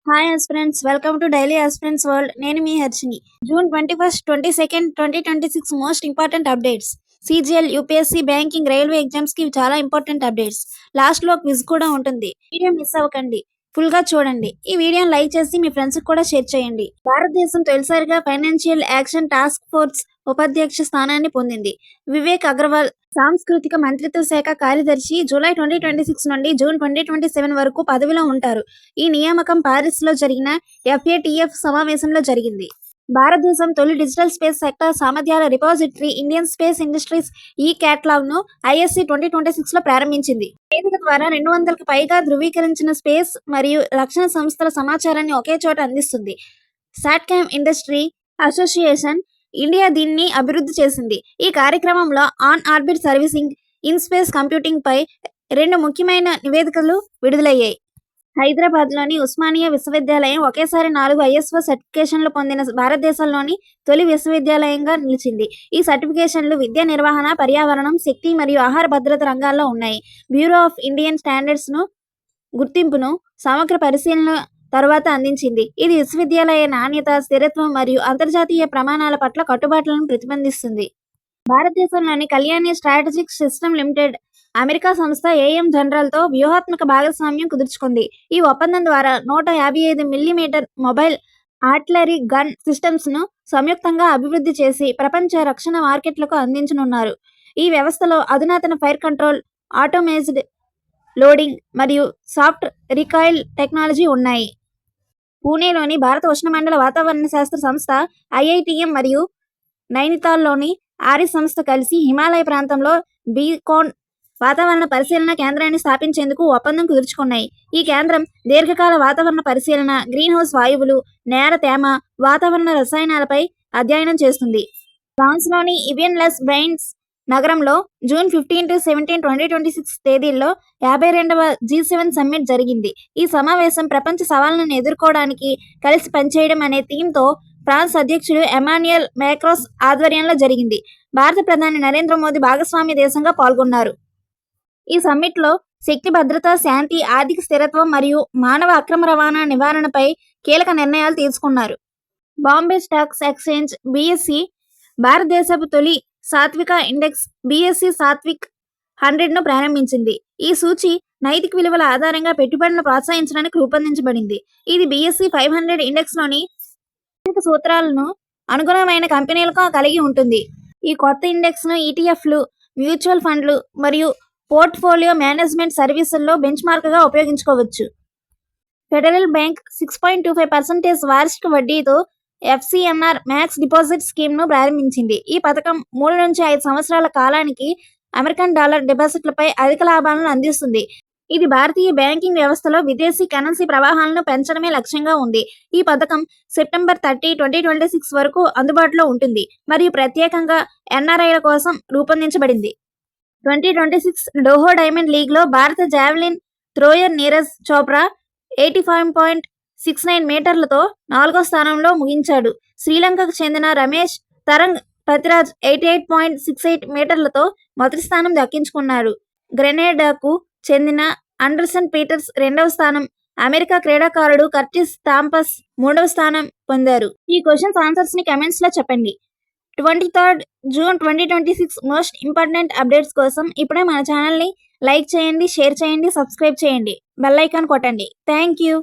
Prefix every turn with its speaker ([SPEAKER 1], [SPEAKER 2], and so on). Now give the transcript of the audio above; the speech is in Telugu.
[SPEAKER 1] Hi aspirants, welcome to daily aspirants world. నేను మీ Harshini. June 21, 22, 2026 most important updates. CGL, UPSC, banking, railway exams కి చాలా ఇంపార్టెంట్ అప్డేట్స్. లాస్ట్ లో క్విజ్ కూడా ఉంటుంది. వీడియో మిస్ అవ్వకండి, ఫుల్ గా చూడండి. ఈ వీడియోని లైక్ చేసి మీ ఫ్రెండ్స్ కూడా షేర్ చేయండి. భారతదేశం తొలిసారిగా ఫైనాన్షియల్ యాక్షన్ టాస్క్ ఫోర్స్ ఉపాధ్యక్ష స్థానాన్ని పొందింది. వివేక్ అగర్వాల్ సాంస్కృతిక మంత్రిత్వ శాఖ కార్యదర్శి జూలై 2026 నుండి జూన్ 2027 వరకు పదవిలో ఉంటారు. ఈ నియామకం పారిస్లో జరిగిన FATF సమావేశంలో జరిగింది. భారతదేశం తొలి డిజిటల్ స్పేస్ సెక్టార్ సామర్థ్యాల రిపాజిటరీ ఇండియన్ స్పేస్ ఇండస్ట్రీస్ ఈ క్యాటలాగ్ ను ISC 2026 లో ప్రారంభించింది. వేదిక ద్వారా 200కి పైగా ధృవీకరించిన స్పేస్ మరియు రక్షణ సంస్థల సమాచారాన్ని ఒకే చోట అందిస్తుంది. సాట్కామ్ ఇండస్ట్రీ అసోసియేషన్ ఇండియా దీన్ని అభివృద్ధి చేసింది. ఈ కార్యక్రమంలో on orbit servicing, in space computing పై 2 ముఖ్యమైన నివేదికలు విడుదలయ్యాయి. హైదరాబాద్లోని ఉస్మానియా విశ్వవిద్యాలయం ఒకేసారి 4 ISO సర్టిఫికేషన్లు పొందిన భారతదేశంలోని తొలి విశ్వవిద్యాలయంగా నిలిచింది. ఈ సర్టిఫికేషన్లు విద్యా నిర్వహణ, పర్యావరణం, శక్తి మరియు ఆహార భద్రత రంగాల్లో ఉన్నాయి. బ్యూరో ఆఫ్ ఇండియన్ స్టాండర్డ్స్ గుర్తింపును సమగ్ర పరిశీలన తరువాత అందించింది. ఇది విశ్వవిద్యాలయ నాణ్యత, స్థిరత్వం మరియు అంతర్జాతీయ ప్రమాణాల పట్ల కట్టుబాట్లను ప్రతిబింబిస్తుంది. భారతదేశంలోని Kalyani strategic system limited America సంస్థ AM జనరల్తో వ్యూహాత్మక భాగస్వామ్యం కుదుర్చుకుంది. ఈ ఒప్పందం ద్వారా 155 మిల్లీమీటర్ మొబైల్ ఆర్టిలరీ గన్ సిస్టమ్స్ను సంయుక్తంగా అభివృద్ధి చేసి ప్రపంచ రక్షణ మార్కెట్లకు అందించనున్నారు. ఈ వ్యవస్థలో అధునాతన ఫైర్ కంట్రోల్, ఆటోమేజ్డ్ లోడింగ్ మరియు సాఫ్ట్ రికాయిల్ టెక్నాలజీ ఉన్నాయి. పూణేలోని భారత ఉష్ణమండల వాతావరణ శాస్త్ర సంస్థ IITM మరియు నైనితాల్లోని ఆరిస్ సంస్థ కలిసి హిమాలయ ప్రాంతంలో బీకాన్ వాతావరణ పరిశీలన కేంద్రాన్ని స్థాపించేందుకు ఒప్పందం కుదుర్చుకున్నాయి. ఈ కేంద్రం దీర్ఘకాల వాతావరణ పరిశీలన, గ్రీన్హౌస్ వాయువులు, నేల తేమ, వాతావరణ రసాయనాలపై అధ్యయనం చేస్తుంది. ఫ్రాన్స్లోని ఇవియన్ లెస్ బ్రెయిన్స్ నగరంలో జూన్ 15-17, 2026 తేదీల్లో 52వ G7 సమ్మిట్ జరిగింది. ఈ సమావేశం ప్రపంచ సవాళ్లను ఎదుర్కోవడానికి కలిసి పనిచేయడం అనే థీమ్తో ఫ్రాన్స్ అధ్యక్షుడు ఎమాన్యుయల్ మాక్రోన్ ఆధ్వర్యంలో జరిగింది. భారత ప్రధాని నరేంద్ర మోదీ భాగస్వామ్య దేశంగా పాల్గొన్నారు. ఈ సమ్మిట్లో శక్తి, భద్రత, శాంతి, ఆర్థిక స్థిరత్వం మరియు మానవ అక్రమ రవాణా నివారణపై కీలక నిర్ణయాలు తీసుకున్నారు. బాంబే స్టాక్ ఎక్స్చేంజ్ BSE భారతదేశపు తొలి సాత్విక ఇండెక్స్ BSE సాత్విక్ 100ను ప్రారంభించింది. ఈ సూచి నైతిక విలువల ఆధారంగా పెట్టుబడులను ప్రోత్సహించడానికి రూపొందించబడింది. ఇది BSE 500 ఇండెక్స్లోని సూత్రాలను అనుగుణమైన కంపెనీలకు కలిగి ఉంటుంది. ఈ కొత్త ఇండెక్స్ను ETFలు, మ్యూచువల్ ఫండ్లు మరియు పోర్ట్ఫోలియో మేనేజ్మెంట్ సర్వీసుల్లో బెంచ్మార్క్గా ఉపయోగించుకోవచ్చు. ఫెడరల్ బ్యాంక్ 6.25% వార్షిక వడ్డీతో FCNR మ్యాక్స్ డిపాజిట్ స్కీమ్ను ప్రారంభించింది. ఈ పథకం 3 నుంచి 5 సంవత్సరాల కాలానికి అమెరికన్ డాలర్ డిపాజిట్లపై అధిక లాభాలను అందిస్తుంది. ఇది భారతీయ బ్యాంకింగ్ వ్యవస్థలో విదేశీ కరెన్సీ ప్రవాహాలను పెంచడమే లక్ష్యంగా ఉంది. ఈ పథకం సెప్టెంబర్ 30, 2026 వరకు అందుబాటులో ఉంటుంది మరియు ప్రత్యేకంగా NRIల కోసం రూపొందించబడింది. 2026 డోహో డైమండ్ లీగ్లో భారత జావెలిన్ థ్రోయర్ నీరజ్ చోప్రా 85.69 మీటర్లతో 4వ స్థానంలో ముగించాడు. శ్రీలంకకు చెందిన రమేష్ తరంగ్ పతిరాజ్ 88.68 మీటర్లతో మొదటి స్థానం దక్కించుకున్నారు. గ్రెనేడాకు చెందిన అండర్సన్ పీటర్స్ 2వ స్థానం, అమెరికా క్రీడాకారుడు కర్టిస్ థాంపస్ 3వ స్థానం పొందారు. ఈ క్వశ్చన్స్ ఆన్సర్స్ ని కమెంట్స్ లో చెప్పండి. 23rd June 2026 most important updates కోసం ఇప్పుడే మన ఛానల్ని లైక్ చేయండి, షేర్ చేయండి, సబ్స్క్రైబ్ చేయండి, బెల్ ఐకాన్ కొట్టండి. Thank you.